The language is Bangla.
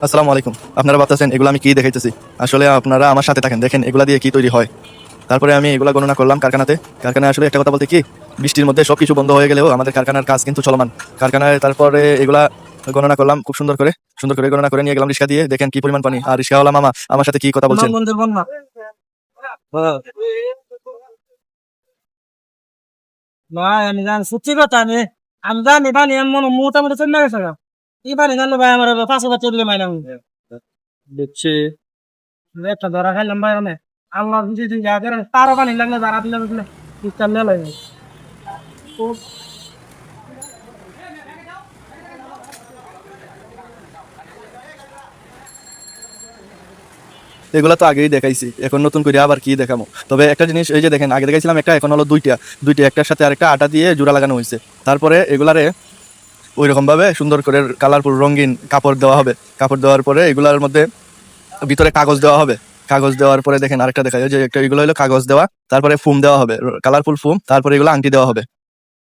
আসসালামু আলাইকুম। আপনারা ভাবতেছেন এগুলো আমি কি দেখাইতেছি, আসলে আপনারা আমার সাথে থাকেন, দেখেন এগুলা দিয়ে কি তৈরি হয়। তারপরে আমি এগুলা গণনা করলাম কারখানায় আসলে একটা কথা বলতে কি, বৃষ্টির মধ্যে সবকিছু বন্ধ হয়ে গেলেও আমাদের কারখানার কাজ কিন্তু চলমান। কারখানায় তারপরে এগুলা গণনা করলাম খুব সুন্দর করে গণনা করে নিয়ে গেলাম রিক্সা দিয়ে, দেখেন কি পরিমাণ পানি। আর রিক্সাওয়ালা মামা আমার সাথে কি কথা বলছেন। বন্ধুর বন্যা ভাই আমি জানি সত্যি কথা আমি জানি পানি এমন মোটামুটি চলে গেছে গা। এই পানি জানলো ভাই আমার 5,000 চলে মাইলাম দেখছি একটা ধরা খাইলাম ভাই অনেক আল্লাহ যদি যা করেন তারও পানি লাগলে যারা দিলে বুঝলে ইচ্ছা লাগে এগুলা তো আগেই দেখাইছি, এখন নতুন করে আবার কি দেখাবো। তবে একটা জিনিস, এই যে দেখেন আগে দেখাইছিলাম একটা, এখন হলো দুইটা একটার সাথে আরেকটা আটা দিয়ে জোড়া লাগানো হয়েছে। তারপরে এগুলারে ওই রকম ভাবে সুন্দর করে কালারফুল রঙিন কাপড় দেওয়া হবে। কাপড় দেওয়ার পরে এগুলার মধ্যে ভিতরে কাগজ দেওয়া হবে। কাগজ দেওয়ার পরে দেখেন আরেকটা দেখা যায় যে একটা, এগুলো হলো কাগজ দেওয়া, তারপরে ফুম দেওয়া হবে, কালারফুল ফুম, তারপরে এগুলো আংটি দেওয়া হবে।